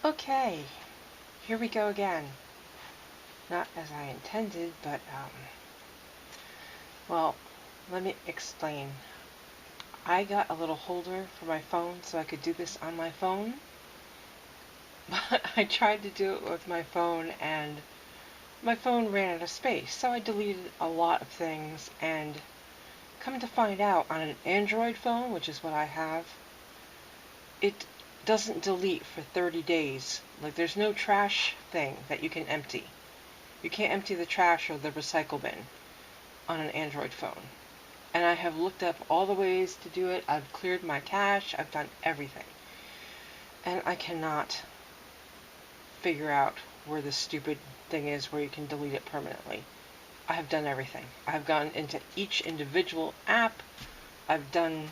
Okay, here we go again. Not as I intended, but, well, let me explain. I got a little holder for my phone so I could do this on my phone, but I tried to do it with my phone and my phone ran out of space, so I deleted a lot of things, and come to find out, on an Android phone, which is what I have, it doesn't delete for 30 days. Like, there's no trash thing that you can empty. You can't empty the trash or the recycle bin on an Android phone. And I have looked up all the ways to do it. I've cleared my cache. I've done everything. And I cannot figure out where this stupid thing is where you can delete it permanently. I have done everything. I've gone into each individual app. I've done...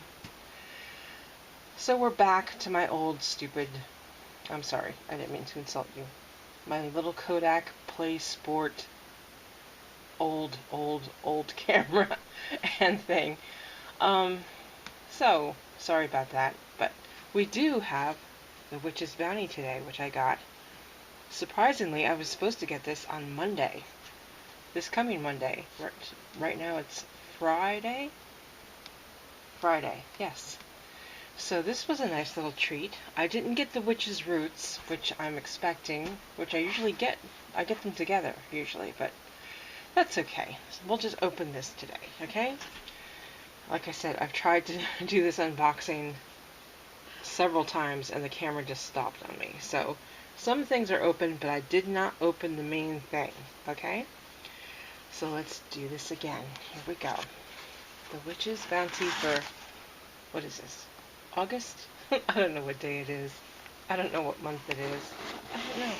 So we're back to my old stupid... I'm sorry, I didn't mean to insult you. My little Kodak Play Sport old camera and thing. So, sorry about that, but we do have the Witch's Bounty today, which I got. Surprisingly, I was supposed to get this on Monday. This coming Monday. Right now it's Friday? Friday, yes. So this was a nice little treat. I didn't get the witch's roots, which I'm expecting, which I usually get. I get them together, usually, but that's okay. So we'll just open this today, okay? Like I said, I've tried to do this unboxing several times, and the camera just stopped on me. So some things are open, but I did not open the main thing, okay? So let's do this again. Here we go. The Witch's Bounty for, what is this? August? I don't know what day it is. I don't know what month it is. I don't know.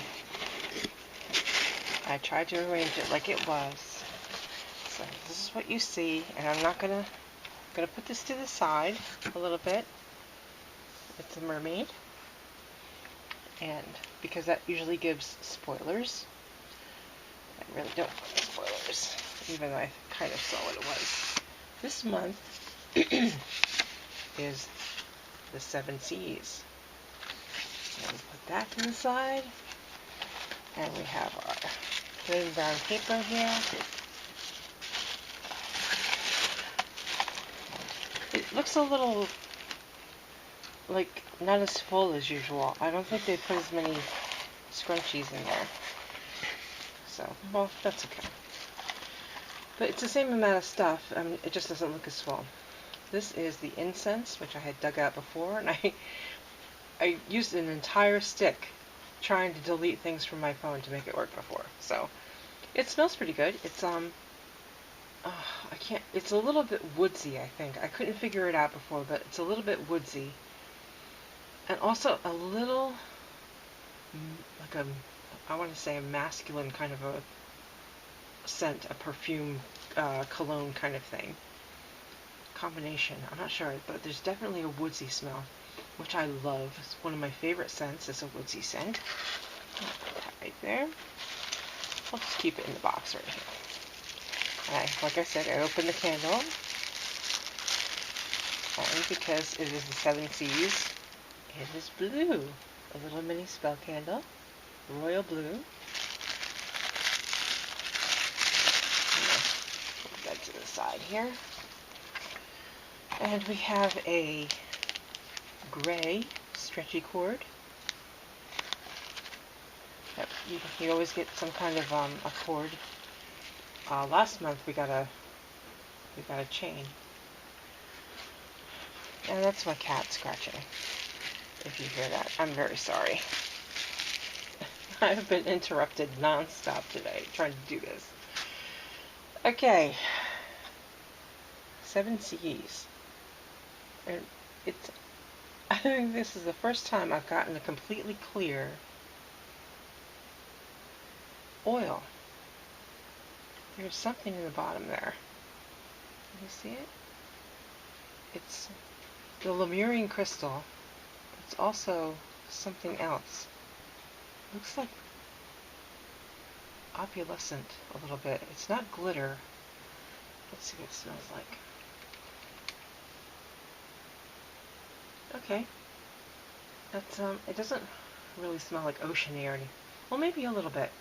I tried to arrange it like it was. So this is what you see, and I'm not gonna put this to the side a little bit. It's a mermaid, and because that usually gives spoilers, I really don't want spoilers, even though I kind of saw what it was. This month is the 7 Seas. And put that to the side. And we have our plain brown paper here. It looks a little, like, not as full as usual. I don't think they put as many scrunchies in there. So, well, that's okay. But it's the same amount of stuff. I mean, it just doesn't look as full. This is the incense, which I had dug out before, and I used an entire stick trying to delete things from my phone to make it work before. So it smells pretty good. It's it's a little bit woodsy, I think. I couldn't figure it out before, but it's a little bit woodsy. And also a little like I want to say a masculine kind of a scent, a perfume, cologne kind of thing. Combination. I'm not sure, but there's definitely a woodsy smell, which I love. It's one of my favorite scents. Is a woodsy scent. I'll put that right there. I'll just keep it in the box right here. Like I said, I opened the candle, and because it is the 7 Seas, it is blue. A little mini spell candle, royal blue. Put that to the side here. And we have a gray stretchy cord. Yep, you always get some kind of a cord. Last month we got a chain, and that's my cat scratching. If you hear that, I'm very sorry. I've been interrupted non-stop today trying to do this. Okay, 7 Seas. And I think this is the first time I've gotten a completely clear oil. There's something in the bottom there. Can you see it? It's the Lemurian crystal. It's also something else. Looks like opalescent a little bit. It's not glitter. Let's see what it smells like. Okay. That's, it doesn't really smell like ocean air. Well, maybe a little bit.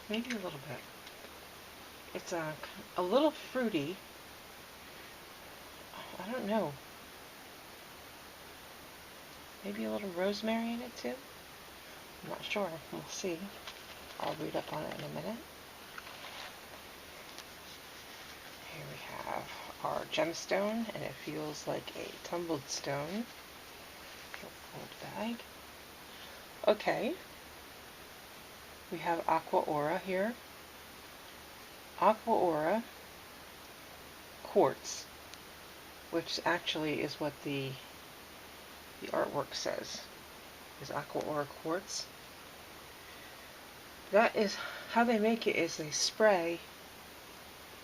Maybe a little bit. It's a little fruity. I don't know. Maybe a little rosemary in it too? I'm not sure. We'll see. I'll read up on it in a minute. Here we have our gemstone, and it feels like a tumbled stone. Old bag. Okay. We have Aqua Aura here. Aqua Aura Quartz, which actually is what the artwork says, is Aqua Aura Quartz. That is how they make it. Is they spray.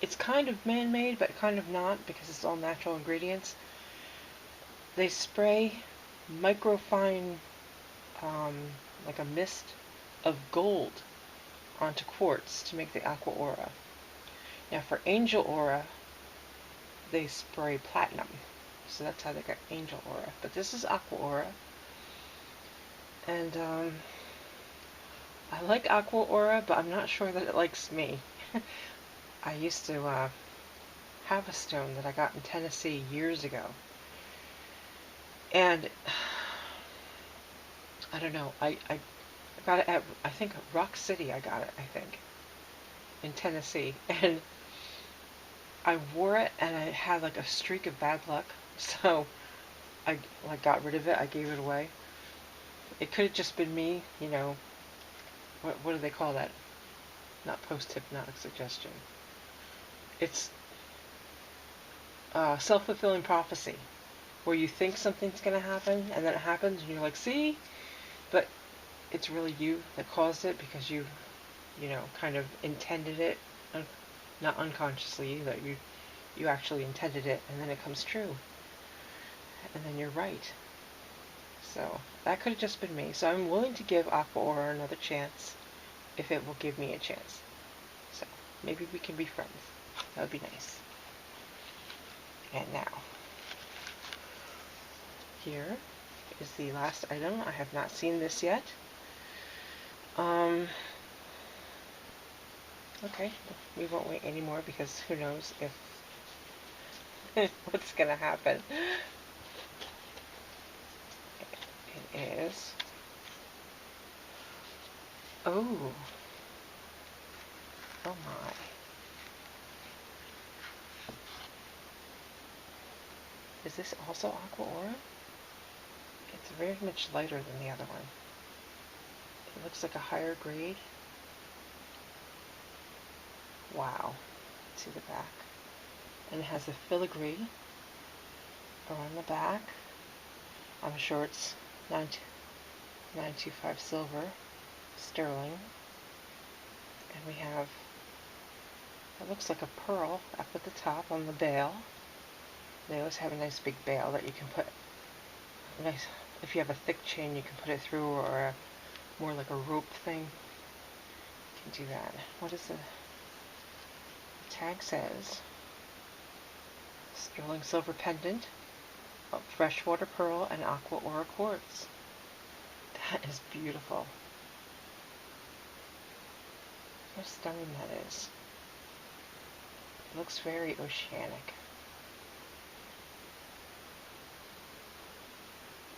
It's kind of man-made, but kind of not, because it's all natural ingredients. They spray microfine, like a mist of gold onto quartz to make the Aqua Aura. Now for Angel Aura, they spray platinum. So that's how they got Angel Aura. But this is Aqua Aura. And I like Aqua Aura, but I'm not sure that it likes me. I used to have a stone that I got in Tennessee years ago. And I don't know, I got it at, I think, Rock City I got it, I think, in Tennessee. And I wore it, and I had like a streak of bad luck. So I got rid of it. I gave it away. It could have just been me, you know. What do they call that? Not post-hypnotic suggestion. It's self-fulfilling prophecy, where you think something's going to happen, and then it happens, and you're like, see? But it's really you that caused it, because you know, kind of intended it, not unconsciously either. You actually intended it, and then it comes true. And then you're right. So that could have just been me. So I'm willing to give Aqua Aura another chance, if it will give me a chance. So maybe we can be friends. That would be nice. And now, here is the last item. I have not seen this yet. Okay, we won't wait anymore, because who knows if what's gonna happen. It is, oh my, is this also Aqua Aura? It's very much lighter than the other one. It looks like a higher grade. Wow. See the back. And it has a filigree around the back. I'm sure it's 925 silver, sterling. And we have, it looks like a pearl up at the top on the bail. They always have a nice big bail that you can put, nice, if you have a thick chain you can put it through, or more like a rope thing. You can do that. What is the tag says? Sterling silver pendant, freshwater pearl, and Aqua Aura quartz. That is beautiful. How stunning that is. It looks very oceanic.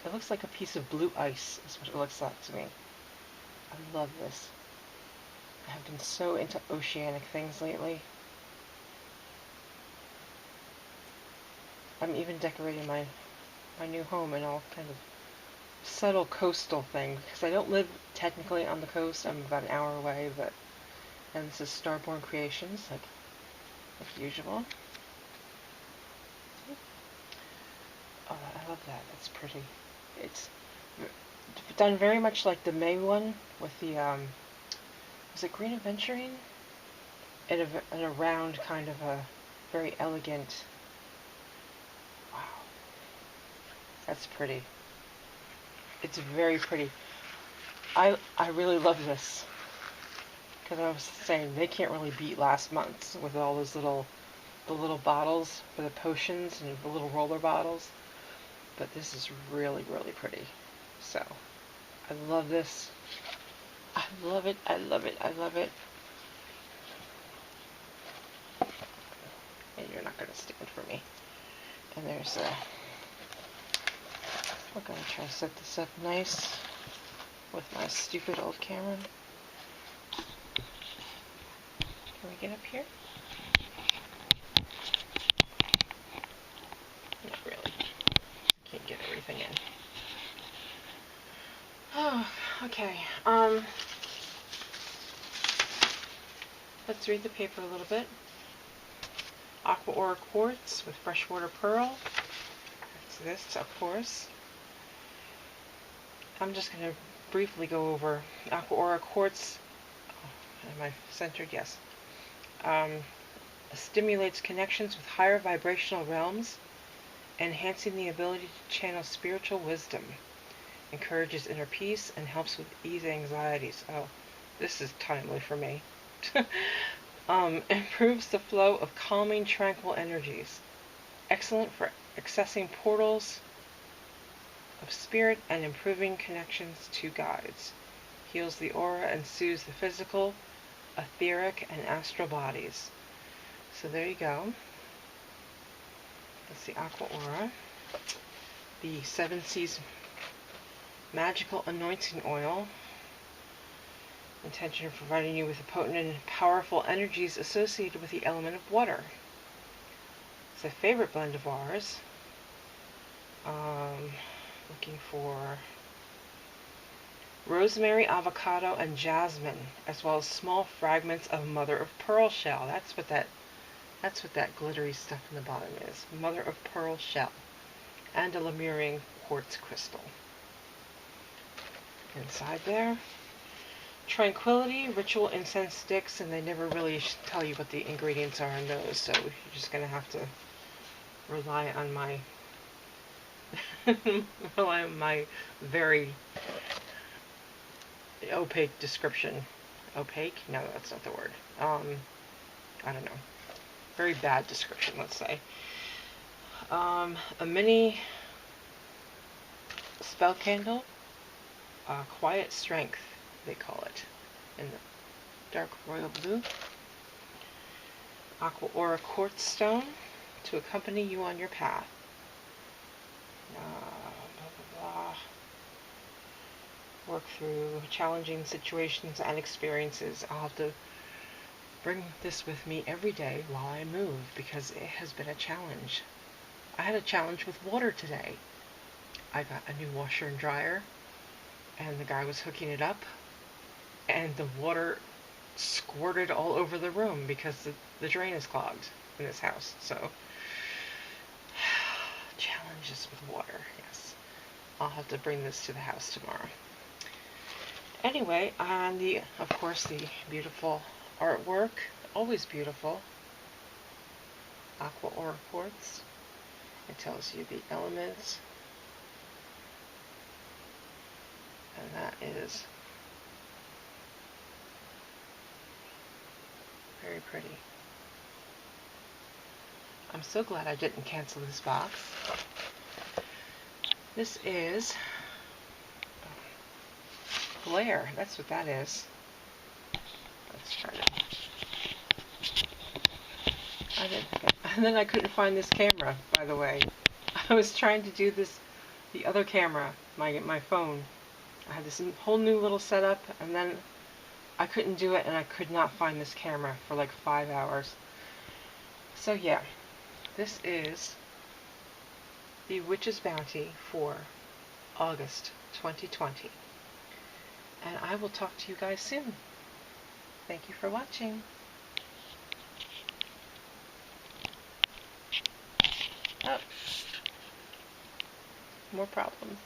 It looks like a piece of blue ice, is what it looks like to me. I love this. I have been so into oceanic things lately. I'm even decorating my new home in all kind of subtle coastal things, because I don't live technically on the coast. I'm about an hour away, but, and this is Starborn Creations, like usual. Oh, I love that. That's pretty. It's done very much like the May one with the was it Green Aventurine? In a round kind of a very elegant. Wow, that's pretty. It's very pretty. I really love this, because I was saying they can't really beat last month's with all those the little bottles for the potions and the little roller bottles. But this is really, really pretty. So, I love this. I love it, I love it, I love it. And you're not going to stand for me. And there's we're going to try to set this up nice with my stupid old camera. Can we get up here? Not really. Can't get everything in. Oh, okay. Let's read the paper a little bit. Aqua Aura Quartz with Freshwater Pearl. That's this, of course. I'm just going to briefly go over Aqua Aura Quartz. Am I centered? Yes. Stimulates connections with higher vibrational realms, enhancing the ability to channel spiritual wisdom. Encourages inner peace and helps with ease anxieties. Oh, this is timely for me. Improves the flow of calming, tranquil energies. Excellent for accessing portals of spirit and improving connections to guides. Heals the aura and soothes the physical, etheric, and astral bodies. So there you go. That's the Aqua Aura. The 7 Seas Magical Anointing Oil. Intention of providing you with the potent and powerful energies associated with the element of water. It's a favorite blend of ours. Looking for rosemary, avocado, and jasmine, as well as small fragments of mother of pearl shell. That's what that glittery stuff in the bottom is. Mother of pearl shell. And a Lemurian quartz crystal. Inside there. Tranquility, ritual incense sticks, and they never really tell you what the ingredients are in those, so you're just going to have to rely on my very opaque description. Opaque? No, that's not the word. I don't know. Very bad description, let's say. A mini spell candle. Quiet Strength, they call it, in the dark royal blue. Aqua Aura Quartz Stone to accompany you on your path. Blah, blah, blah. Work through challenging situations and experiences. I'll have to bring this with me every day while I move because it has been a challenge. I had a challenge with water today. I got a new washer and dryer, and the guy was hooking it up, and the water squirted all over the room because the drain is clogged in this house. So, challenges with water, yes. I'll have to bring this to the house tomorrow. Anyway, on the, of course, the beautiful artwork, always beautiful, Aqua Aura Quartz. It tells you the elements. And that is very pretty. I'm so glad I didn't cancel this box. This is glare. That's what that is. Let's try it. And then I couldn't find this camera, by the way. I was trying to do this, the other camera, my phone. I had this whole new little setup, and then I couldn't do it, and I could not find this camera for like 5 hours. So yeah, this is the Witch's Bounty for August 2020. And I will talk to you guys soon. Thank you for watching. Oh, more problems.